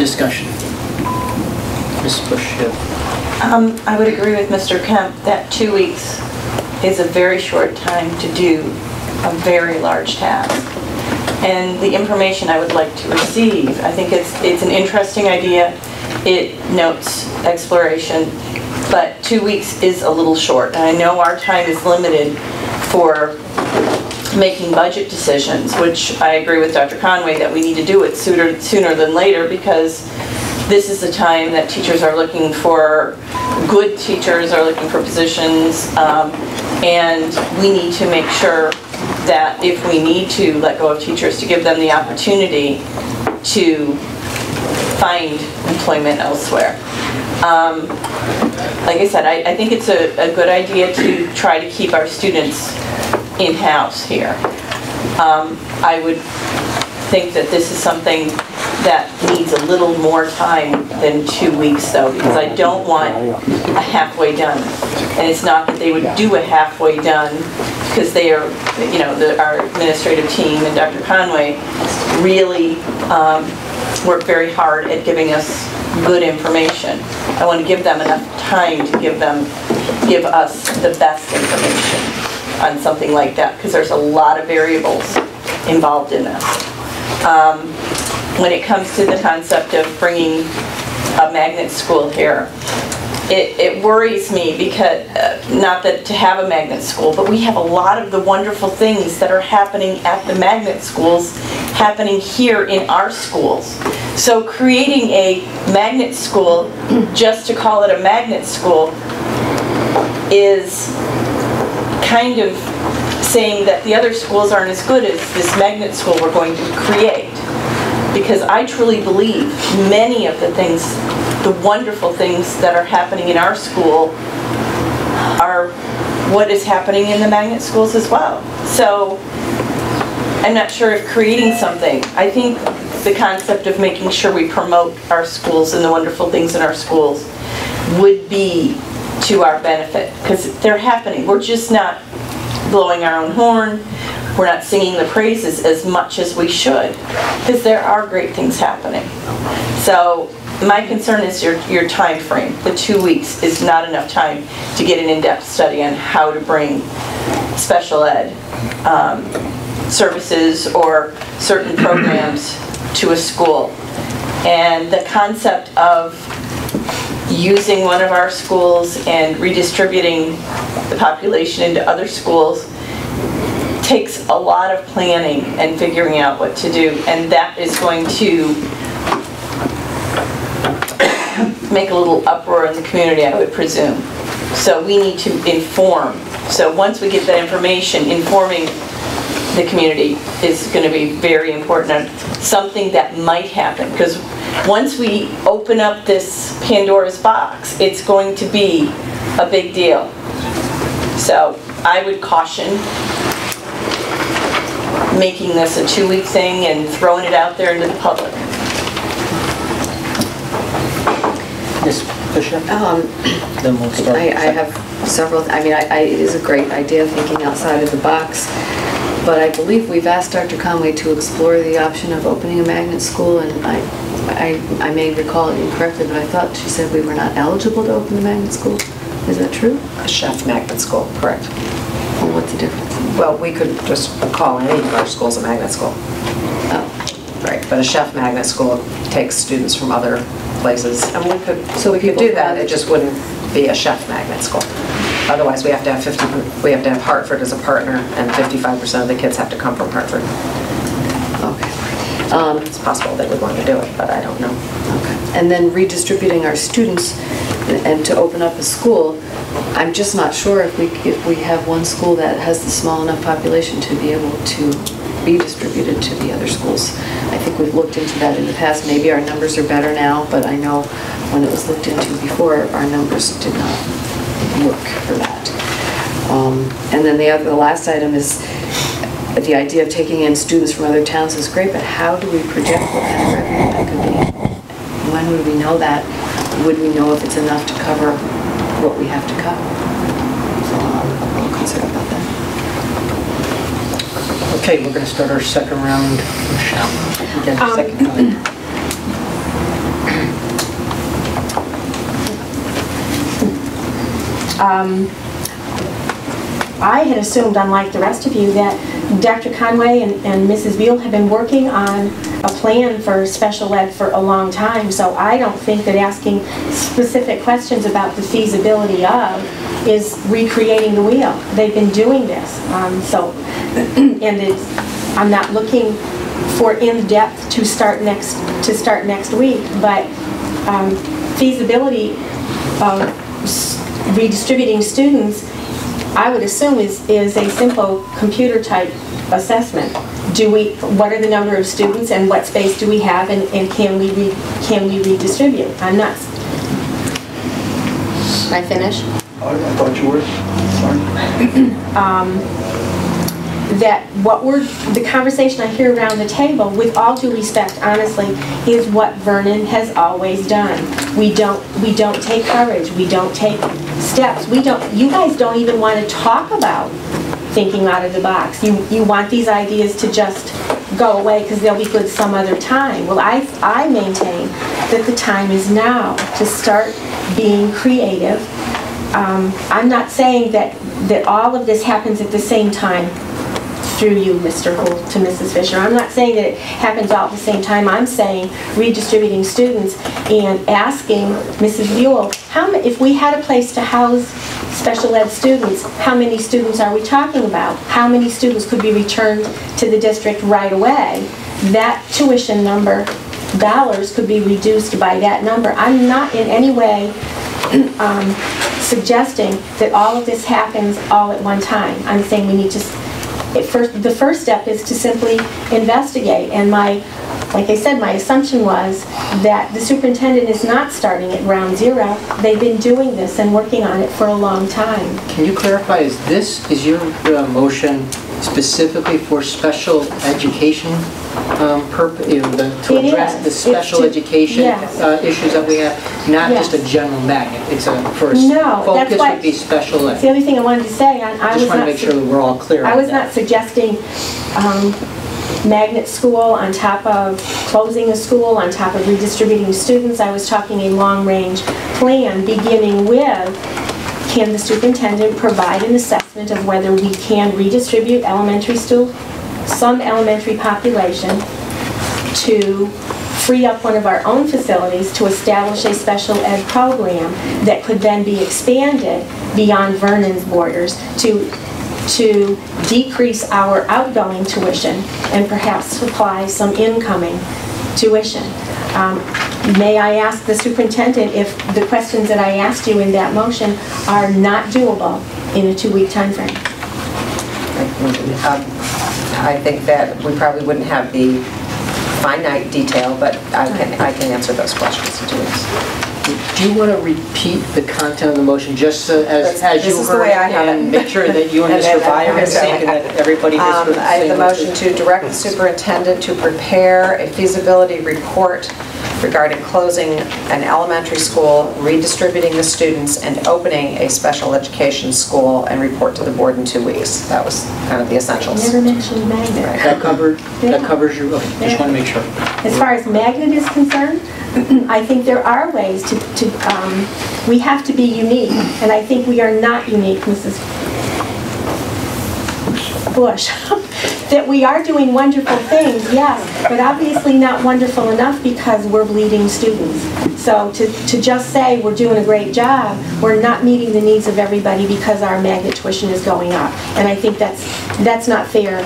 Discussion. Ms. Bush. I would agree with Mr. Kemp that 2 weeks is a very short time to do a very large task. And the information I would like to receive, I think it's an interesting idea. It notes exploration, but 2 weeks is a little short. And I know our time is limited for making budget decisions, which I agree with Dr. Conway that we need to do it sooner than later, because this is the time that teachers are looking for, good teachers are looking for positions, and we need to make sure that if we need to let go of teachers, to give them the opportunity to find employment elsewhere. Like I said, I think it's a good idea to try to keep our students in-house here. I would think that this is something that needs a little more time than 2 weeks, though, because I don't want a halfway done. And it's not that they would do a halfway done, because they are, you know, our administrative team and Dr. Conway really work very hard at giving us good information. I want to give them enough time to give us the best information on something like that, because there's a lot of variables involved in this. When it comes to the concept of bringing a magnet school here, it worries me, because not that to have a magnet school, but we have a lot of the wonderful things that are happening at the magnet schools happening here in our schools. So creating a magnet school just to call it a magnet school is kind of saying that the other schools aren't as good as this magnet school we're going to create. Because I truly believe many of the things, the wonderful things that are happening in our school are what is happening in the magnet schools as well. So I'm not sure if creating something, I think the concept of making sure we promote our schools and the wonderful things in our schools would be to our benefit, because they're happening. We're just not blowing our own horn. We're not singing the praises as much as we should, because there are great things happening. So my concern is your time frame. The 2 weeks is not enough time to get an in-depth study on how to bring special ed services or certain programs to a school. And the concept of using one of our schools and redistributing the population into other schools takes a lot of planning and figuring out what to do, and that is going to make a little uproar in the community, I would presume. So we need to inform. So once we get that information, informing the community is going to be very important, and something that might happen, because once we open up this Pandora's box, it's going to be a big deal. So I would caution making this a 2-week thing and throwing it out there into the public. Ms. Bishop? Then we'll start. I have several. I mean, it is a great idea, thinking outside of the box. But I believe we've asked Dr. Conway to explore the option of opening a magnet school, and I may recall it incorrectly, but I thought she said we were not eligible to open a magnet school. Is that true? A chef magnet school, correct. Well, what's the difference? Well, we could just call any of our schools a magnet school. Oh. Right, but a chef magnet school takes students from other places, and we could do that. It just wouldn't be a chef magnet school. Otherwise, we have to have Hartford as a partner, and 55% of the kids have to come from Hartford. Okay. It's possible they would want to do it, but I don't know. Okay. And then redistributing our students and to open up a school, I'm just not sure if we have one school that has the small enough population to be able to be distributed to the other schools. I think we've looked into that in the past. Maybe our numbers are better now, but I know when it was looked into before, our numbers did not work for that. And then the last item is the idea of taking in students from other towns is great, but how do we project what kind of revenue that could be? When would we know that? Would we know if it's enough to cover what we have to cut? So I'm a little concerned about that. Okay, we're going to start our second round. Michelle, again, second time. I had assumed, unlike the rest of you, that Dr. Conway and Mrs. Buell have been working on a plan for special ed for a long time, so I don't think that asking specific questions about the feasibility of is recreating the wheel. They've been doing this, I'm not looking for in-depth to start next week, but feasibility of redistributing students, I would assume is a simple computer type assessment. What are the number of students and what space do we have, and can we redistribute? I'm not. Can I finish? I thought you were. Sorry. That the conversation I hear around the table, with all due respect, honestly, is what Vernon has always done. We don't take courage. We don't take steps. You guys don't even want to talk about thinking out of the box. You want these ideas to just go away because they'll be good some other time. Well, I maintain that the time is now to start being creative. I'm not saying that all of this happens at the same time through you, Mr. Holt, to Mrs. Fisher. I'm not saying that it happens all at the same time. I'm saying redistributing students and asking Mrs. Buell, if we had a place to house special ed students, how many students are we talking about? How many students could be returned to the district right away? That tuition number, dollars, could be reduced by that number. I'm not in any way suggesting that all of this happens all at one time. I'm saying we need to, the first step is to simply investigate. And like I said, my assumption was that the superintendent is not starting at ground zero. They've been doing this and working on it for a long time. Can you clarify, is your motion specifically for special education purpose, to address the special education issues that we have, not just a general magnet? It's a first focus would be special ed. It's the other thing I wanted to say. I just want to make sure that we're all clear on that. I was not suggesting magnet school on top of closing a school, on top of redistributing students. I was talking a long-range plan beginning with, can the superintendent provide an assessment of whether we can redistribute some elementary population to free up one of our own facilities to establish a special ed program that could then be expanded beyond Vernon's borders to decrease our outgoing tuition and perhaps supply some incoming tuition. May I ask the superintendent if the questions that I asked you in that motion are not doable in a 2-week time frame? I think that we probably wouldn't have the finite detail, but I can answer those questions in 2 weeks. Do you want to repeat the content of the motion just as you heard it, and make sure that you and Mr. Byer are saying that everybody has heard the same? I have the motion to direct the superintendent to prepare a feasibility report regarding closing an elementary school, redistributing the students, and opening a special education school, and report to the board in 2 weeks. That was kind of the essentials. Never mentioned magnet. Right. That covers your. Okay, just want to make sure. As far as magnet is concerned, I think there are ways to we have to be unique, and I think we are not unique, Mrs. Bush. That we are doing wonderful things, yes, but obviously not wonderful enough because we're bleeding students. So to just say we're doing a great job, we're not meeting the needs of everybody because our magnet tuition is going up. And I think that's not fair.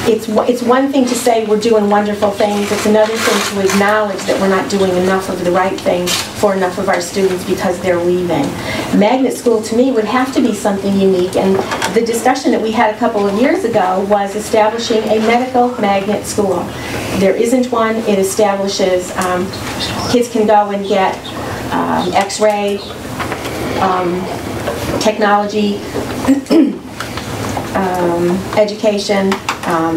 It's one thing to say we're doing wonderful things. It's another thing to acknowledge that we're not doing enough of the right thing for enough of our students because they're leaving. Magnet school, to me, would have to be something unique. And the discussion that we had a couple of years ago was establishing a medical magnet school. There isn't one. It establishes kids can go and get X-ray, technology, education,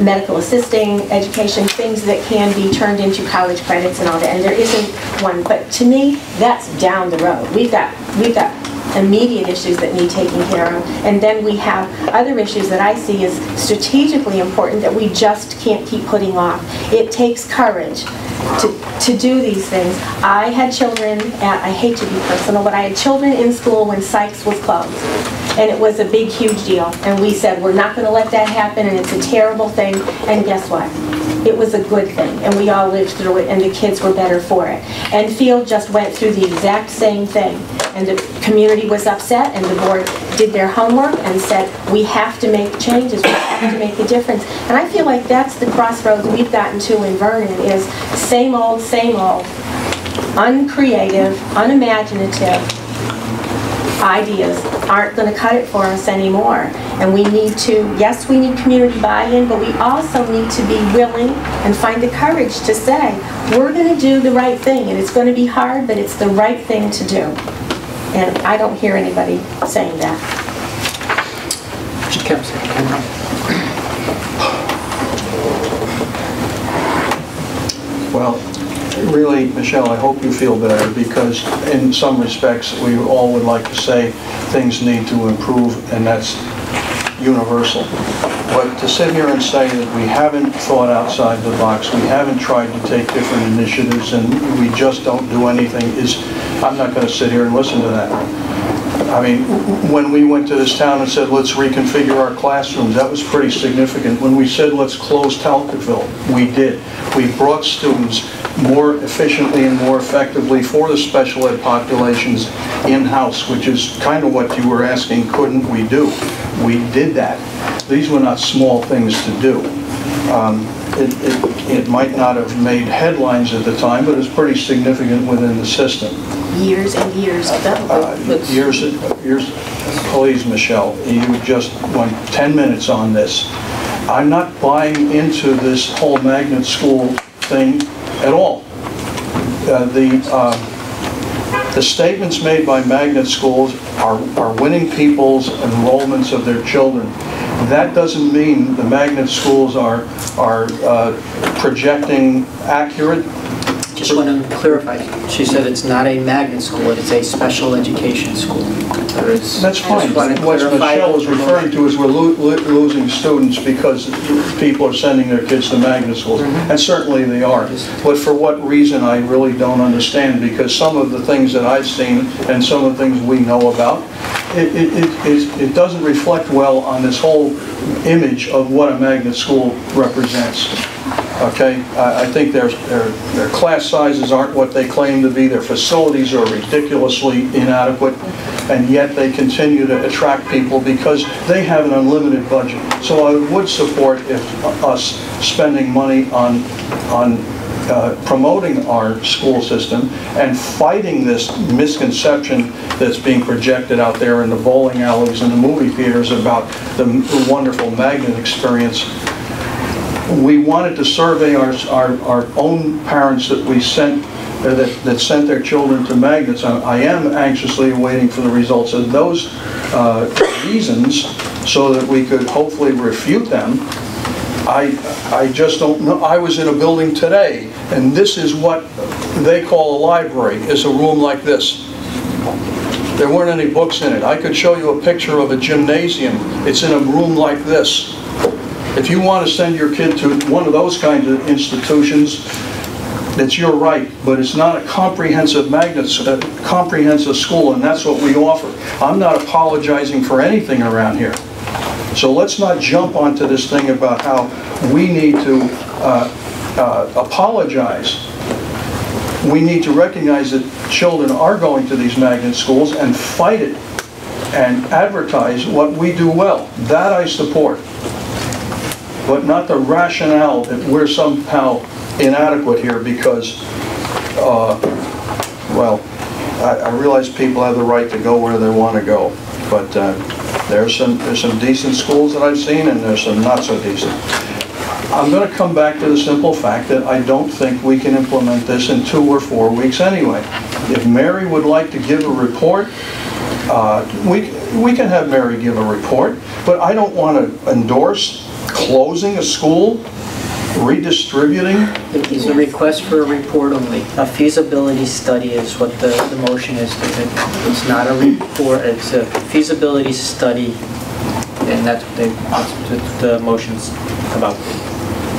medical assisting education, things that can be turned into college credits and all that, and there isn't one. But to me, that's down the road. We've got immediate issues that need taking care of. And then we have other issues that I see as strategically important that we just can't keep putting off. It takes courage to do these things. I had children I hate to be personal, but I had children in school when Sykes was closed. And it was a big, huge deal. And we said, we're not going to let that happen, and it's a terrible thing. And guess what? It was a good thing, and we all lived through it, and the kids were better for it. And Field just went through the exact same thing. And the community was upset, and the board did their homework and said, we have to make changes, we have to make a difference. And I feel like that's the crossroads we've gotten to in Vernon, is same old, uncreative, unimaginative ideas aren't going to cut it for us anymore. And we need to, yes, we need community buy-in, but we also need to be willing and find the courage to say, we're going to do the right thing, and it's going to be hard, but it's the right thing to do. And I don't hear anybody saying that. Well, really, Michelle, I hope you feel better, because in some respects we all would like to say things need to improve, and that's universal. But to sit here and say that we haven't thought outside the box, we haven't tried to take different initiatives, and we just don't do anything I'm not going to sit here and listen to that. I mean, when we went to this town and said, let's reconfigure our classrooms, that was pretty significant. When we said, let's close Talcottville, we did. We brought students more efficiently and more effectively for the special ed populations in-house, which is kind of what you were asking, couldn't we do? We did that. These were not small things to do. It might not have made headlines at the time, but it's pretty significant within the system. Years and years. Years. Please, Michelle, you just went 10 minutes on this. I'm not buying into this whole magnet school thing at all. The statements made by magnet schools are winning people's enrollments of their children. That doesn't mean the magnet schools are projecting accurate. Just want to clarify. She said it's not a magnet school, it's a special education school. That's fine. What Michelle is referring to is we're losing students because people are sending their kids to magnet schools. And certainly they are. But for what reason, I really don't understand, because some of the things that I've seen and some of the things we know about, it doesn't reflect well on this whole image of what a magnet school represents. Okay, I think their class sizes aren't what they claim to be. Their facilities are ridiculously inadequate, and yet they continue to attract people because they have an unlimited budget. So I would support us spending money on promoting our school system and fighting this misconception that's being projected out there in the bowling alleys and the movie theaters about the wonderful magnet experience. We wanted to survey our own parents that we sent, that sent their children to magnets. I am anxiously waiting for the results of those reasons so that we could hopefully refute them. I just don't know. I was in a building today, and this is what they call a library. It's a room like this. There weren't any books in it. I could show you a picture of a gymnasium. It's in a room like this. If you want to send your kid to one of those kinds of institutions, it's your right, but it's not a comprehensive comprehensive school, and that's what we offer. I'm not apologizing for anything around here. So let's not jump onto this thing about how we need to apologize. We need to recognize that children are going to these magnet schools and fight it and advertise what we do well. That I support. But not the rationale that we're somehow inadequate here because, well, I realize people have the right to go where they want to go, but there's some decent schools that I've seen, and there's some not so decent. I'm going to come back to the simple fact that I don't think we can implement this in 2 or 4 weeks anyway. If Mary would like to give a report, we can have Mary give a report, but I don't want to endorse closing a school redistributing? It is a request for a report only. A feasibility study is what the motion is. It's not a report, it's a feasibility study, and that's what the motion's about.